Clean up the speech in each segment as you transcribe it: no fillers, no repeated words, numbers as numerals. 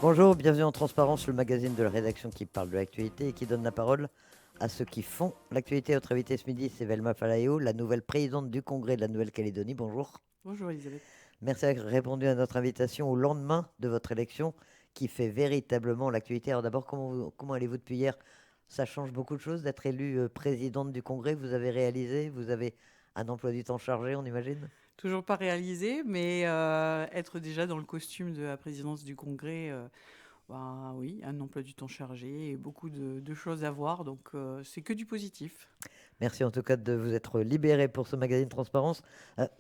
Bonjour, bienvenue en Transparence, le magazine de la rédaction qui parle de l'actualité et qui donne la parole à ceux qui font l'actualité. Notre invité ce midi, c'est Velma Falaio, la nouvelle présidente du Congrès de la Nouvelle-Calédonie. Bonjour. Bonjour Elisabeth. Merci d'avoir répondu à notre invitation au lendemain de votre élection qui fait véritablement l'actualité. Alors d'abord, comment allez-vous depuis hier? Ça change beaucoup de choses d'être élue présidente du Congrès. Vous avez réalisé, vous avez un emploi du temps chargé, on imagine? Toujours pas réalisé, mais être déjà dans le costume de la présidence du Congrès, bah, oui, un emploi du temps chargé et beaucoup de choses à voir, donc c'est que du positif. Merci en tout cas de vous être libéré pour ce magazine Transparence.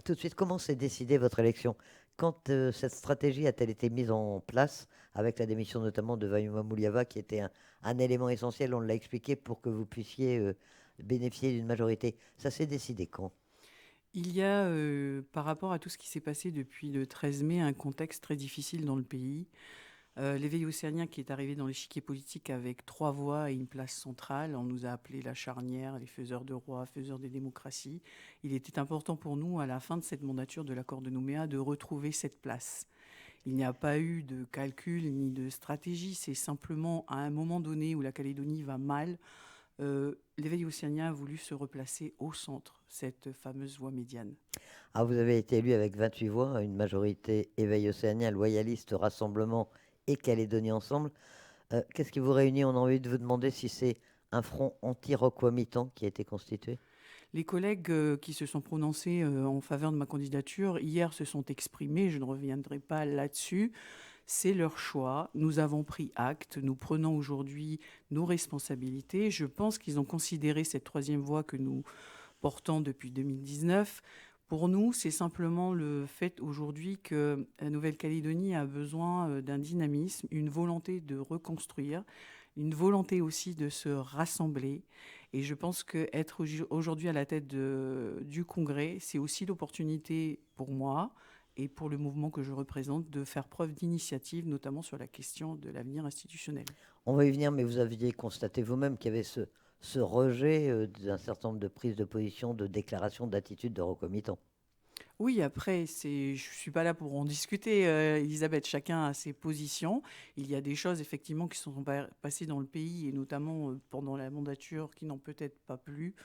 Tout de suite, comment s'est décidée votre élection? Quand cette stratégie a-t-elle été mise en place avec la démission notamment de Vaima Mouliava, qui était un élément essentiel, on l'a expliqué, pour que vous puissiez bénéficier d'une majorité? Ça s'est décidé quand? Il y a, par rapport à tout ce qui s'est passé depuis le 13 mai, un contexte très difficile dans le pays. L'éveil océanien qui est arrivé dans l'échiquier politique avec 3 voix et une place centrale. On nous a appelés la charnière, les faiseurs de rois, faiseurs des démocraties. Il était important pour nous, à la fin de cette mandature de l'accord de Nouméa, de retrouver cette place. Il n'y a pas eu de calcul ni de stratégie. C'est simplement à un moment donné où la Calédonie va mal, l'éveil océanien a voulu se replacer au centre, cette fameuse voie médiane. Ah, vous avez été élu avec 28 voix, une majorité Éveil océanien, Loyaliste, Rassemblement et Calédonie Ensemble. Qu'est-ce qui vous réunit? On a envie de vous demander si c'est un front anti-Roquamitan qui a été constitué. Les collègues qui se sont prononcés en faveur de ma candidature hier se sont exprimés, je ne reviendrai pas là-dessus. C'est leur choix. Nous avons pris acte. Nous prenons aujourd'hui nos responsabilités. Je pense qu'ils ont considéré cette troisième voie que nous portons depuis 2019. Pour nous, c'est simplement le fait aujourd'hui que la Nouvelle-Calédonie a besoin d'un dynamisme, une volonté de reconstruire, une volonté aussi de se rassembler. Et je pense qu'être aujourd'hui à la tête du Congrès, c'est aussi l'opportunité pour moi et pour le mouvement que je représente de faire preuve d'initiative, notamment sur la question de l'avenir institutionnel. On va y venir, mais vous aviez constaté vous-même qu'il y avait ce rejet d'un certain nombre de prises de position, de déclarations, d'attitudes de recomitants. Oui, après, je suis pas là pour en discuter, Elisabeth. Chacun a ses positions. Il y a des choses effectivement qui sont passées dans le pays et notamment pendant la mandature qui n'ont peut-être pas plu.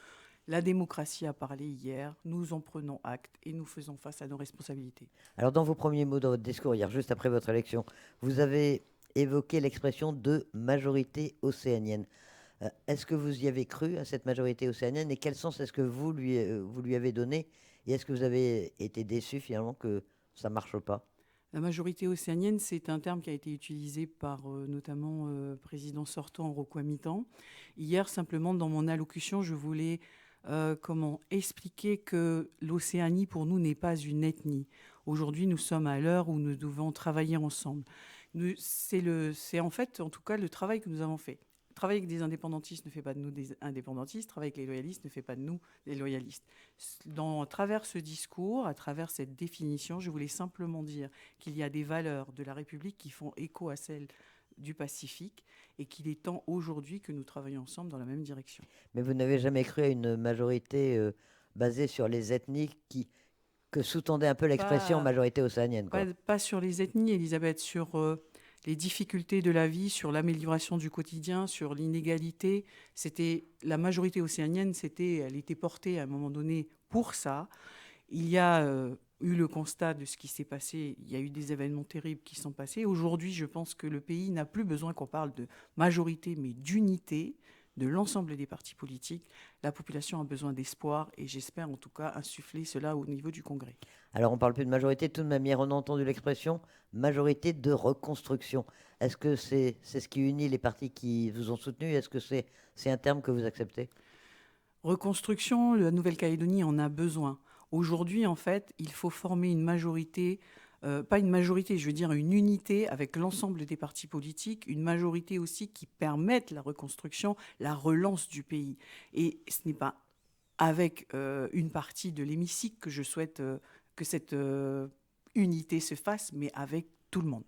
La démocratie a parlé hier. Nous en prenons acte et nous faisons face à nos responsabilités. Alors, dans vos premiers mots dans votre discours hier, juste après votre élection, vous avez évoqué l'expression de majorité océanienne. Est-ce que vous y avez cru à cette majorité océanienne et quel sens est-ce que vous lui avez donné? Et est-ce que vous avez été déçu finalement que ça ne marche pas? La majorité océanienne, c'est un terme qui a été utilisé par notamment président sortant Roquamitan. Hier, simplement, dans mon allocution, je voulais comment expliquer que l'Océanie, pour nous, n'est pas une ethnie. Aujourd'hui, nous sommes à l'heure où nous devons travailler ensemble. C'est en fait, en tout cas, le travail que nous avons fait. Travailler avec des indépendantistes ne fait pas de nous des indépendantistes. Travailler avec les loyalistes ne fait pas de nous des loyalistes. À travers ce discours, à travers cette définition, je voulais simplement dire qu'il y a des valeurs de la République qui font écho à celles du Pacifique et qu'il est temps aujourd'hui que nous travaillions ensemble dans la même direction. Mais vous n'avez jamais cru à une majorité basée sur les ethnies que sous-tendait un peu l'expression Pas, majorité océanienne, quoi. pas sur les ethnies, Elisabeth, sur les difficultés de la vie, sur l'amélioration du quotidien, sur l'inégalité. C'était la majorité océanienne, elle était portée à un moment donné pour ça. Il y a eu le constat de ce qui s'est passé. Il y a eu des événements terribles qui sont passés. Aujourd'hui, je pense que le pays n'a plus besoin qu'on parle de majorité, mais d'unité de l'ensemble des partis politiques. La population a besoin d'espoir et j'espère en tout cas insuffler cela au niveau du Congrès. Alors on parle plus de majorité, de toute manière on a entendu l'expression majorité de reconstruction. Est-ce que c'est ce qui unit les partis qui vous ont soutenu? Est-ce que c'est un terme que vous acceptez? Reconstruction, la Nouvelle-Calédonie en a besoin. Aujourd'hui, en fait, il faut former une majorité, pas une majorité, je veux dire une unité avec l'ensemble des partis politiques, une majorité aussi qui permette la reconstruction, la relance du pays. Et ce n'est pas avec une partie de l'hémicycle que je souhaite que cette unité se fasse, mais avec tout le monde.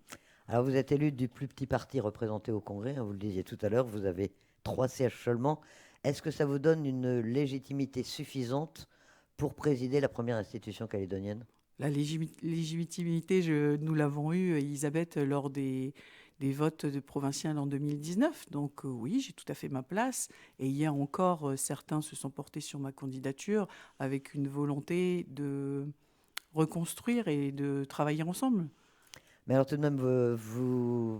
Alors vous êtes élu du plus petit parti représenté au Congrès, hein, vous le disiez tout à l'heure, vous avez 3 sièges seulement. Est-ce que ça vous donne une légitimité suffisante pour présider la première institution calédonienne? La légitimité, nous l'avons eue, Elisabeth, lors des des votes de provinciales en 2019. Donc oui, j'ai tout à fait ma place. Et hier encore, certains se sont portés sur ma candidature avec une volonté de reconstruire et de travailler ensemble. Mais alors tout de même,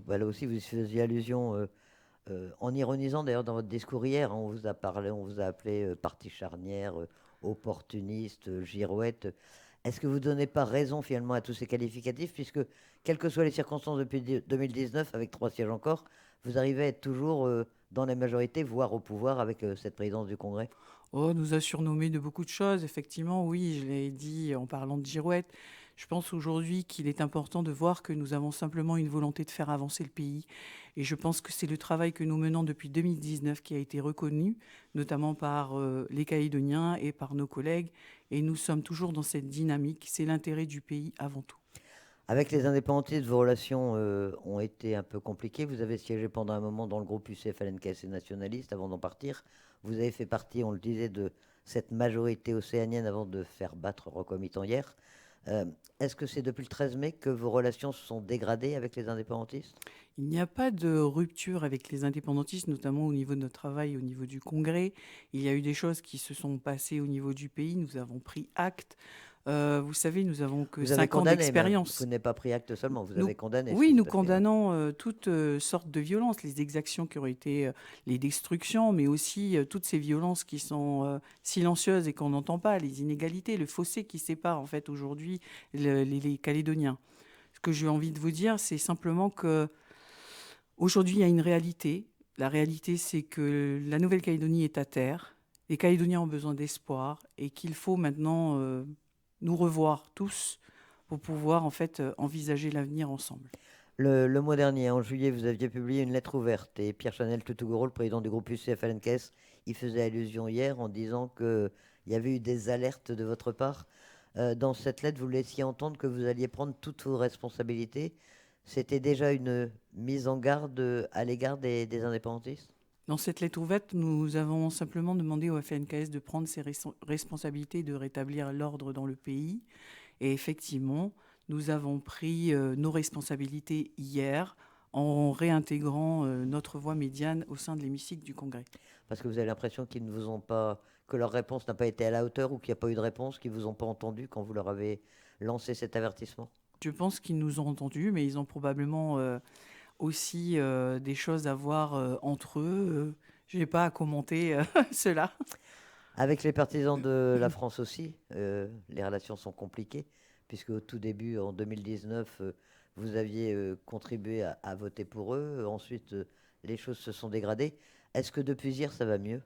bah, là aussi, vous y faisiez allusion en ironisant d'ailleurs dans votre discours hier, hein, on vous a parlé, on vous a appelé parti charnière, opportuniste, girouette. Est-ce que vous ne donnez pas raison finalement à tous ces qualificatifs, puisque quelles que soient les circonstances depuis 2019, avec 3 sièges encore, vous arrivez à être toujours dans les majorités, voire au pouvoir avec cette présidence du Congrès? Oh, on nous a surnommé de beaucoup de choses, effectivement, oui, je l'ai dit en parlant de girouette. Je pense aujourd'hui qu'il est important de voir que nous avons simplement une volonté de faire avancer le pays. Et je pense que c'est le travail que nous menons depuis 2019 qui a été reconnu, notamment par les Calédoniens et par nos collègues. Et nous sommes toujours dans cette dynamique. C'est l'intérêt du pays avant tout. Avec les indépendantistes, vos relations ont été un peu compliquées. Vous avez siégé pendant un moment dans le groupe UCF-LNKS et nationaliste avant d'en partir. Vous avez fait partie, on le disait, de cette majorité océanienne avant de faire battre Rocco Mittan hier. Euh, Est-ce que c'est depuis le 13 mai que vos relations se sont dégradées avec les indépendantistes? Il n'y a pas de rupture avec les indépendantistes, notamment au niveau de notre travail, au niveau du Congrès. Il y a eu des choses qui se sont passées au niveau du pays. Nous avons pris acte. Vous savez, nous avons que Vous avez 5 ans condamné même. Vous d'expérience. n'avez pas pris acte seulement, vous Nous, avez condamné ce oui, qui se nous passait, hein. condamnons toutes sortes de violences, les exactions qui ont été les destructions, mais aussi toutes ces violences qui sont silencieuses et qu'on n'entend pas, les inégalités, le fossé qui sépare en fait aujourd'hui les Calédoniens. Ce que j'ai envie de vous dire, c'est simplement que aujourd'hui, il y a une réalité. La réalité, c'est que la Nouvelle-Calédonie est à terre. Les Calédoniens ont besoin d'espoir et qu'il faut maintenant nous revoir tous pour pouvoir en fait envisager l'avenir ensemble. Le mois dernier, en juillet, vous aviez publié une lettre ouverte et Pierre-Chanel Toutougouro, le président du groupe UCF-LNKS, y faisait allusion hier en disant qu'il y avait eu des alertes de votre part. Dans cette lettre, vous laissiez entendre que vous alliez prendre toutes vos responsabilités. C'était déjà une mise en garde à l'égard des indépendantistes? Dans cette lettre ouverte, nous avons simplement demandé au FNKS de prendre ses responsabilités de rétablir l'ordre dans le pays. Et effectivement, nous avons pris nos responsabilités hier en réintégrant notre voix médiane au sein de l'hémicycle du Congrès. Parce que vous avez l'impression qu'ils ne vous ont pas, que leur réponse n'a pas été à la hauteur ou qu'il n'y a pas eu de réponse, qu'ils ne vous ont pas entendu quand vous leur avez lancé cet avertissement? Je pense qu'ils nous ont entendus, mais ils ont probablement aussi des choses à voir entre eux. Je n'ai pas à commenter cela. Avec les partisans de la France aussi, les relations sont compliquées, puisque au tout début, en 2019, vous aviez contribué à voter pour eux. Ensuite, les choses se sont dégradées. Est-ce que depuis hier, ça va mieux?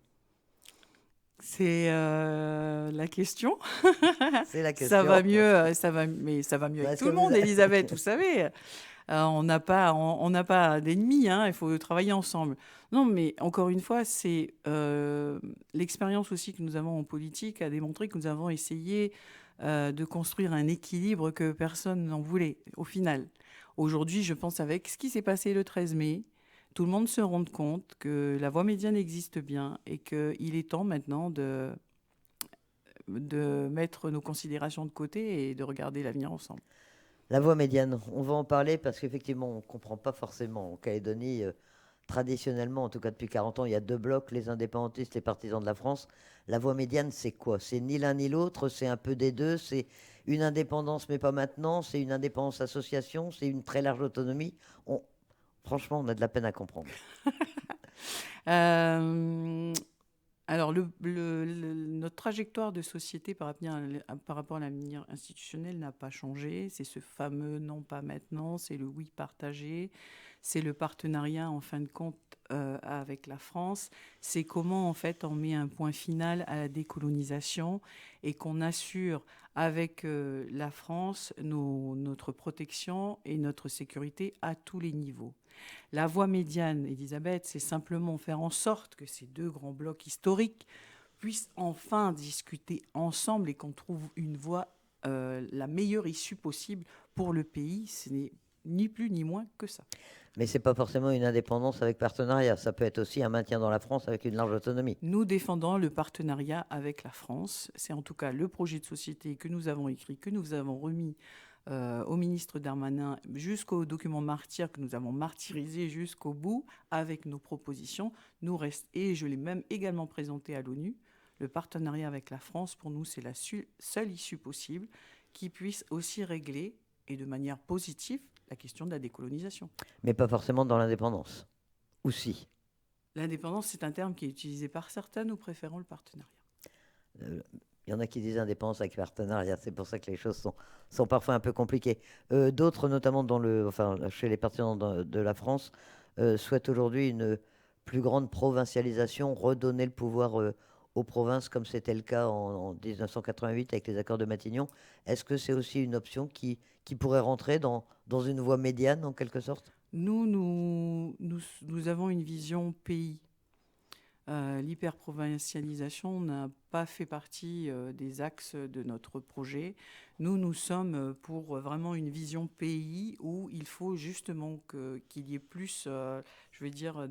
C'est la question. C'est la Ça va question. mieux, mais ça va mieux Bah, avec est-ce tout que le monde, Elisabeth, vous savez. On n'a pas d'ennemis, hein, il faut travailler ensemble. Non, mais encore une fois, c'est l'expérience aussi que nous avons en politique a démontré que nous avons essayé de construire un équilibre que personne n'en voulait, au final. Aujourd'hui, je pense avec ce qui s'est passé le 13 mai, tout le monde se rend compte que la voie médiane existe bien et qu'il est temps maintenant de mettre nos considérations de côté et de regarder l'avenir ensemble. La voie médiane, on va en parler parce qu'effectivement, on ne comprend pas forcément. En Calédonie, traditionnellement, en tout cas depuis 40 ans, il y a deux blocs, les indépendantistes, les partisans de la France. La voie médiane, c'est quoi? C'est ni l'un ni l'autre, c'est un peu des deux, c'est une indépendance mais pas maintenant, c'est une indépendance association, c'est une très large autonomie. Franchement, on a de la peine à comprendre. Euh, alors, notre trajectoire de société par rapport à l'avenir institutionnel n'a pas changé. C'est ce fameux non pas maintenant, c'est le oui partagé, c'est le partenariat en fin de compte avec la France. C'est comment en fait on met un point final à la décolonisation et qu'on assure avec la France notre protection et notre sécurité à tous les niveaux. La voie médiane, Elisabeth, c'est simplement faire en sorte que ces deux grands blocs historiques puissent enfin discuter ensemble et qu'on trouve une voie, la meilleure issue possible pour le pays. Ce n'est ni plus ni moins que ça. Mais c'est pas forcément une indépendance avec partenariat, ça peut être aussi un maintien dans la France avec une large autonomie. Nous défendons le partenariat avec la France. C'est en tout cas le projet de société que nous avons écrit, que nous avons remis au ministre Darmanin jusqu'au document martyr que nous avons martyrisé jusqu'au bout avec nos propositions. Et je l'ai même également présenté à l'ONU. Le partenariat avec la France, pour nous, c'est la seule issue possible qui puisse aussi régler, et de manière positive, la question de la décolonisation. Mais pas forcément dans l'indépendance. Ou si. L'indépendance, c'est un terme qui est utilisé par certains, nous préférons le partenariat. Il y en a qui disent indépendance avec partenariat, c'est pour ça que les choses sont parfois un peu compliquées. D'autres, notamment chez les partisans de la France, souhaitent aujourd'hui une plus grande provincialisation, redonner le pouvoir aux provinces comme c'était le cas en 1988 avec les accords de Matignon. Est-ce que c'est aussi une option qui pourrait rentrer dans une voie médiane en quelque sorte? Nous avons une vision pays. L'hyperprovincialisation n'a pas fait partie des axes de notre projet. Nous sommes pour vraiment une vision pays où il faut justement qu'il y ait plus, je vais dire,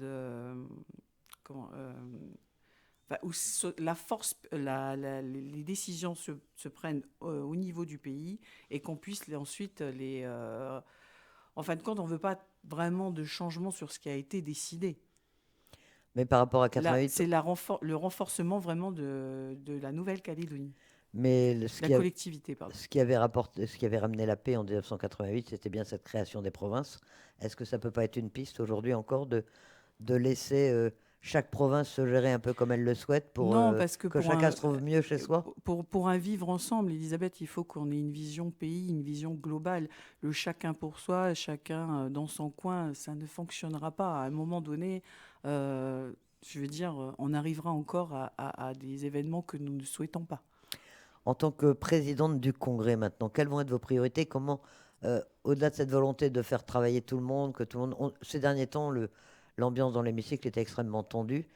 où la force, les décisions se prennent au niveau du pays et qu'on puisse ensuite en fin de compte, on ne veut pas vraiment de changement sur ce qui a été décidé. Mais par rapport à Là, 88, c'est le renforcement vraiment de la Nouvelle-Calédonie, mais la collectivité, pardon. ce qui avait ramené la paix en 1988, c'était bien cette création des provinces. Est-ce que ça peut pas être une piste aujourd'hui encore de laisser chaque province se gérer un peu comme elle le souhaite pour Non, parce que que chacun se trouve mieux chez soi? pour un vivre ensemble, Elisabeth, il faut qu'on ait une vision pays, une vision globale. Le chacun pour soi, chacun dans son coin, ça ne fonctionnera pas. À un moment donné, je veux dire, on arrivera encore à des événements que nous ne souhaitons pas. En tant que présidente du Congrès maintenant, quelles vont être vos priorités? Comment, au-delà de cette volonté de faire travailler tout le monde, que tout le monde, ces derniers temps, l'ambiance dans l'hémicycle était extrêmement tendue.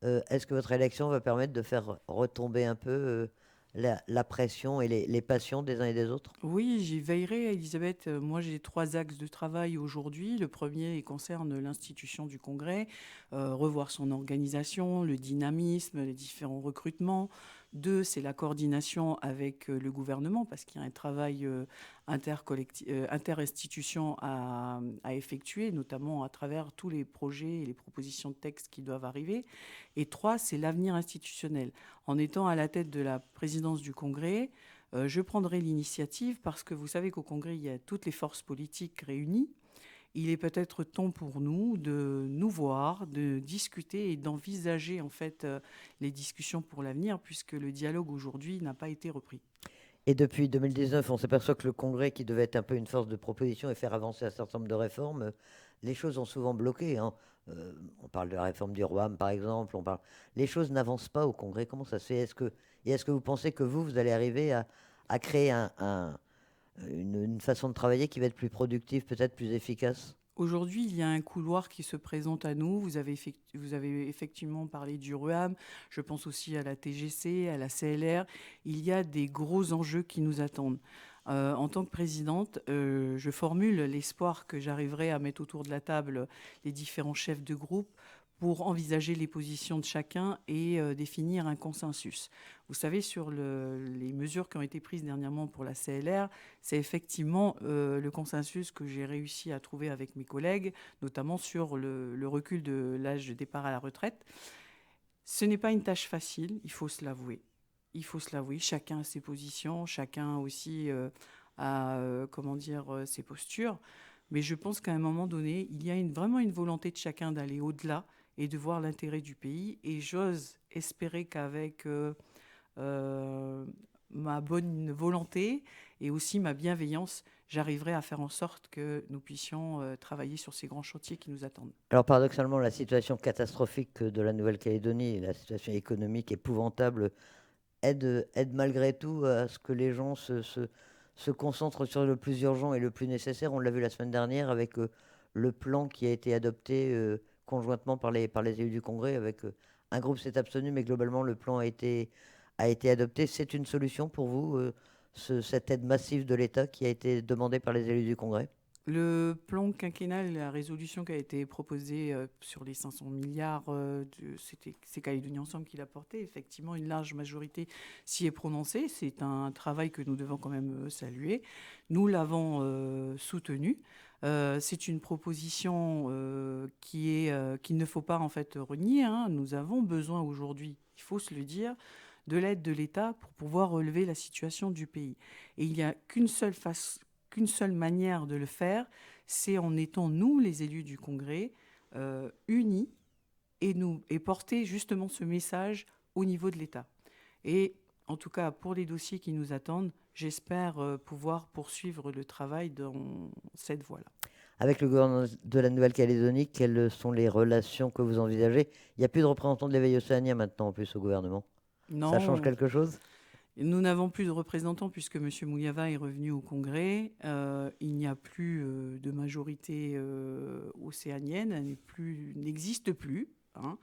Est-ce que votre élection va permettre de faire retomber un peu la pression et les passions des uns et des autres? Oui, j'y veillerai, Elisabeth. Moi, j'ai 3 axes de travail aujourd'hui. Le premier il concerne l'institution du Congrès, revoir son organisation, le dynamisme, les différents recrutements. 2, c'est la coordination avec le gouvernement, parce qu'il y a un travail interinstitution à effectuer, notamment à travers tous les projets et les propositions de texte qui doivent arriver. Et 3, c'est l'avenir institutionnel. En étant à la tête de la présidence du Congrès, je prendrai l'initiative parce que vous savez qu'au Congrès, il y a toutes les forces politiques réunies. Il est peut-être temps pour nous de nous voir, de discuter et d'envisager en fait les discussions pour l'avenir, puisque le dialogue aujourd'hui n'a pas été repris. Et depuis 2019, on s'aperçoit que le Congrès, qui devait être un peu une force de proposition et faire avancer un certain nombre de réformes, les choses ont souvent bloqué, hein. On parle de la réforme du ROAM, par exemple. Les choses n'avancent pas au Congrès. Comment ça se fait? Est-ce que vous pensez que vous allez arriver à créer une façon de travailler qui va être plus productive, peut-être plus efficace? Aujourd'hui, il y a un couloir qui se présente à nous. Vous avez effectivement parlé du RUAM. Je pense aussi à la TGC, à la CLR. Il y a des gros enjeux qui nous attendent. En tant que présidente, je formule l'espoir que j'arriverai à mettre autour de la table les différents chefs de groupe pour envisager les positions de chacun et définir un consensus. Vous savez, sur les mesures qui ont été prises dernièrement pour la CLR, c'est effectivement le consensus que j'ai réussi à trouver avec mes collègues, notamment sur le recul de l'âge de départ à la retraite. Ce n'est pas une tâche facile, il faut se l'avouer. Il faut se l'avouer, chacun a ses positions, chacun aussi a ses postures. Mais je pense qu'à un moment donné, il y a vraiment une volonté de chacun d'aller au-delà et de voir l'intérêt du pays. Et j'ose espérer qu'avec ma bonne volonté et aussi ma bienveillance, j'arriverai à faire en sorte que nous puissions travailler sur ces grands chantiers qui nous attendent. Alors paradoxalement, la situation catastrophique de la Nouvelle-Calédonie, la situation économique épouvantable, aide malgré tout à ce que les gens se concentrent sur le plus urgent et le plus nécessaire. On l'a vu la semaine dernière avec le plan qui a été adopté conjointement par les élus du Congrès. Avec un groupe s'est abstenu, mais globalement, le plan a été adopté. C'est une solution pour vous, cette aide massive de l'État qui a été demandée par les élus du Congrès? Le plan quinquennal, la résolution qui a été proposée sur les 500 milliards, c'est Calédonie Ensemble qui l'a porté. Effectivement, une large majorité s'y est prononcée. C'est un travail que nous devons quand même saluer. Nous l'avons soutenu. C'est une proposition qu'il ne faut pas en fait renier, hein. Nous avons besoin aujourd'hui, il faut se le dire, de l'aide de l'État pour pouvoir relever la situation du pays. Et il n'y a qu'une seule manière de le faire, c'est en étant, nous, les élus du Congrès, unis et porter justement ce message au niveau de l'État. Et en tout cas, pour les dossiers qui nous attendent, j'espère pouvoir poursuivre le travail dans cette voie-là. Avec le gouvernement de la Nouvelle-Calédonie, quelles sont les relations que vous envisagez? Il n'y a plus de représentants de l'éveil océanien maintenant en plus au gouvernement. Ça change Non, quelque chose? nous n'avons plus de représentants puisque M. Mouliava est revenu au Congrès. Il n'y a plus de majorité océanienne, elle n'existe plus, hein.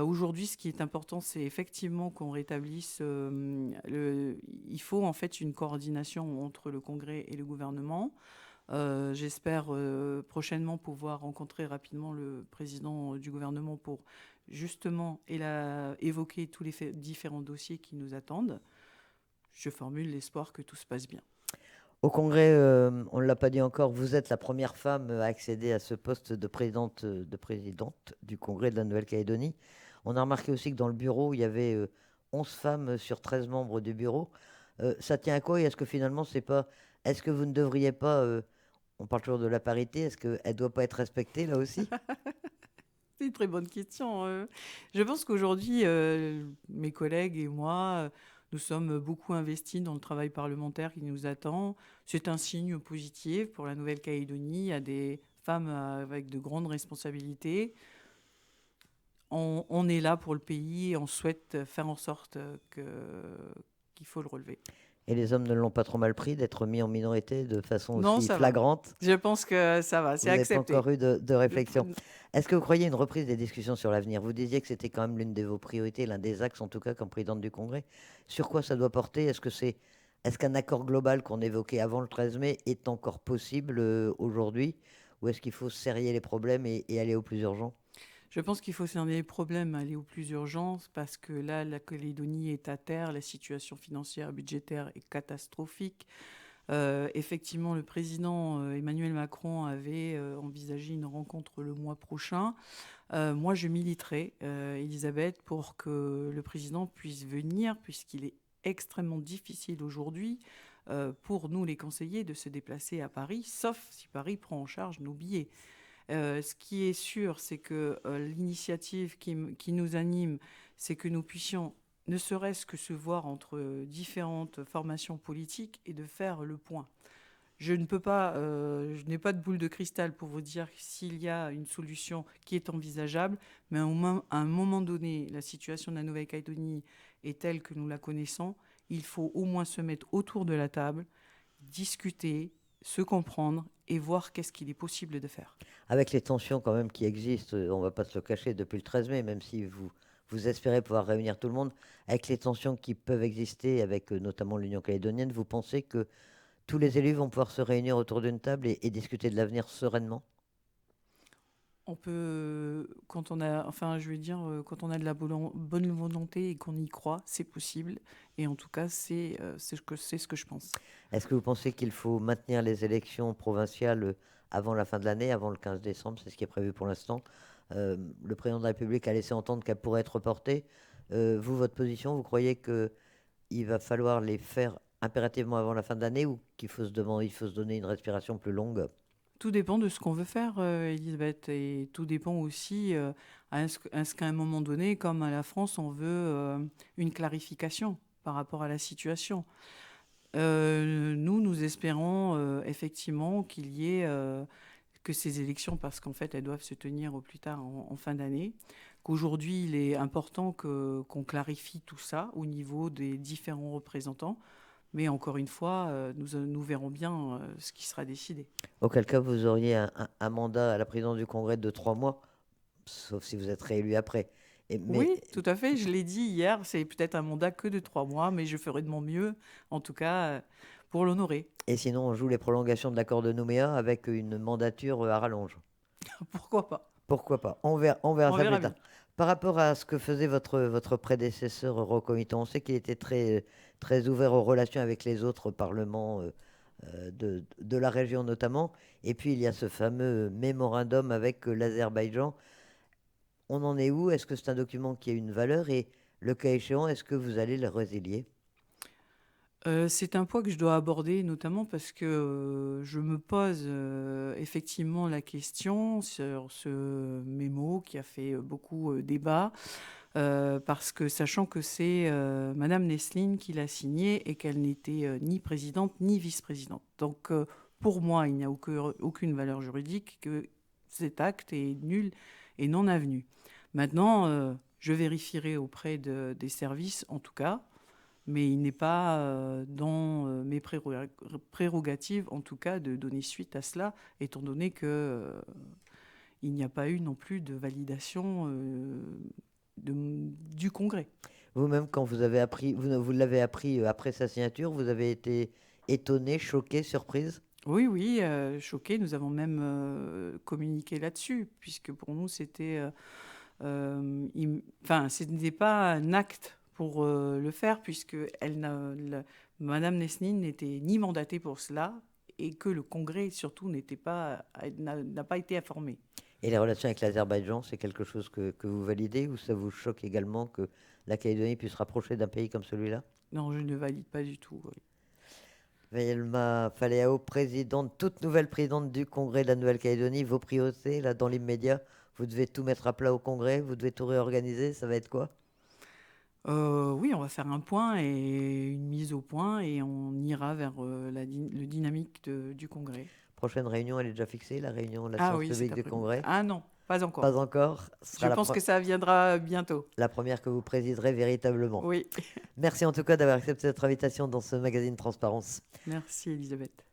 Aujourd'hui, ce qui est important, c'est effectivement qu'on rétablisse il faut en fait une coordination entre le Congrès et le gouvernement. J'espère prochainement pouvoir rencontrer rapidement le président du gouvernement pour justement évoquer tous les différents dossiers qui nous attendent. Je formule l'espoir que tout se passe bien. Au Congrès, on ne l'a pas dit encore, vous êtes la première femme à accéder à ce poste de présidente du Congrès de la Nouvelle-Calédonie. On a remarqué aussi que dans le bureau, il y avait 11 femmes sur 13 membres du bureau. Ça tient à quoi et est-ce que finalement, c'est pas... Est-ce que vous ne devriez pas... on parle toujours de la parité, est-ce qu'elle ne doit pas être respectée là aussi? C'est une très bonne question. Je pense qu'aujourd'hui, mes collègues et moi, nous sommes beaucoup investis dans le travail parlementaire qui nous attend. C'est un signe positif pour la Nouvelle-Calédonie. Il y a des femmes avec de grandes responsabilités. On est là pour le pays et on souhaite faire en sorte qu'il faut le relever. Et les hommes ne l'ont pas trop mal pris d'être mis en minorité de façon Non, aussi ça va. flagrante? Je pense que ça va, c'est Vous n'avez pas accepté. encore eu de réflexion. Est-ce que vous croyez une reprise des discussions sur l'avenir? Vous disiez que c'était quand même l'une de vos priorités, l'un des axes en tout cas comme présidente du Congrès. Sur quoi ça doit porter? Est-ce qu'un accord global qu'on évoquait avant le 13 mai est encore possible aujourd'hui? Ou est-ce qu'il faut serrer les problèmes et aller au plus urgent? Je pense qu'il faut cerner les problèmes, aller au plus urgent, parce que là, la Calédonie est à terre, la situation financière et budgétaire est catastrophique. Effectivement, le président Emmanuel Macron avait envisagé une rencontre le mois prochain. Moi, je militerai, Elisabeth, pour que le président puisse venir, puisqu'il est extrêmement difficile aujourd'hui pour nous, les conseillers, de se déplacer à Paris, sauf si Paris prend en charge nos billets. Ce qui est sûr, c'est que l'initiative qui nous anime, c'est que nous puissions ne serait-ce que se voir entre différentes formations politiques et de faire le point. Je n'ai pas de boule de cristal pour vous dire s'il y a une solution qui est envisageable, mais à un moment donné, la situation de la Nouvelle-Calédonie est telle que nous la connaissons. Il faut au moins se mettre autour de la table, discuter, se comprendre et voir qu'est-ce qu'il est possible de faire. Avec les tensions quand même qui existent, on ne va pas se le cacher depuis le 13 mai, même si vous espérez pouvoir réunir tout le monde, avec les tensions qui peuvent exister avec notamment l'Union calédonienne, vous pensez que tous les élus vont pouvoir se réunir autour d'une table et discuter de l'avenir sereinement? On peut, quand on a, enfin, je veux dire, quand on a de la bonne volonté et qu'on y croit, c'est possible. Et en tout cas, c'est ce que je pense. Est-ce que vous pensez qu'il faut maintenir les élections provinciales avant la fin de l'année, avant le 15 décembre? C'est ce qui est prévu pour l'instant. Le président de la République a laissé entendre qu'elles pourraient être reportées. Vous, votre position, vous croyez qu'il va falloir les faire impérativement avant la fin de l'année ou il faut se donner une respiration plus longue? Tout dépend de ce qu'on veut faire, Elisabeth, et tout dépend aussi est-ce qu'à un moment donné, comme à la France, on veut une clarification par rapport à la situation. Nous espérons effectivement qu'il y ait que ces élections, parce qu'en fait, elles doivent se tenir au plus tard en fin d'année, qu'aujourd'hui, il est important qu'on clarifie tout ça au niveau des différents représentants. Mais encore une fois, nous verrons bien ce qui sera décidé. Auquel cas, vous auriez un mandat à la présidence du Congrès de 3 mois, sauf si vous êtes réélu après. Mais Oui, tout à fait. Je l'ai dit hier, c'est peut-être un mandat que de 3 mois, mais je ferai de mon mieux, en tout cas, pour l'honorer. Et sinon, on joue les prolongations de l'accord de Nouméa avec une mandature à rallonge. Pourquoi pas? Pourquoi pas? On verra On ça plus verra tard. bien. Par rapport à ce que faisait votre prédécesseur Rocco Mitton, on sait qu'il était très ouvert aux relations avec les autres parlements de la région notamment. Et puis il y a ce fameux mémorandum avec l'Azerbaïdjan. On en est où? Est-ce que c'est un document qui a une valeur? Et le cas échéant, est-ce que vous allez le résilier? C'est un point que je dois aborder, notamment parce que je me pose effectivement la question sur ce mémo qui a fait beaucoup débat, parce que sachant que c'est Madame Nesline qui l'a signé et qu'elle n'était ni présidente ni vice-présidente. Donc pour moi, il n'y a aucune valeur juridique, que cet acte est nul et non avenu. Maintenant, je vérifierai auprès des services, en tout cas, mais il n'est pas dans mes prérogatives, en tout cas, de donner suite à cela, étant donné que il n'y a pas eu non plus de validation du Congrès. Vous-même, quand vous avez appris, vous l'avez appris après sa signature, vous avez été étonné, choqué, surprise? Oui, oui, choqué. Nous avons même communiqué là-dessus, puisque pour nous, c'était, enfin, ce n'était pas un acte pour le faire, puisque Madame Nesnine n'était ni mandatée pour cela, et que le Congrès surtout n'a pas été informé. Et les relations avec l'Azerbaïdjan, c'est quelque chose que vous validez ou ça vous choque également que la Calédonie puisse se rapprocher d'un pays comme celui-là? Non, je ne valide pas du tout. Oui. Velma Faleao, présidente, toute nouvelle présidente du Congrès de la Nouvelle-Calédonie, vos priorités, là, dans l'immédiat, vous devez tout mettre à plat au Congrès, vous devez tout réorganiser, ça va être quoi? Oui, on va faire un point et une mise au point, et on ira vers le dynamique du Congrès. Prochaine réunion, elle est déjà fixée, la réunion, la Ah séance oui, cet publique du après-midi. Congrès? Ah non, pas Pas encore. encore, ce Je sera pense que ça viendra bientôt. la première que vous présiderez véritablement. Oui, Merci en tout cas d'avoir accepté notre invitation dans ce magazine Transparence. merci Elisabeth.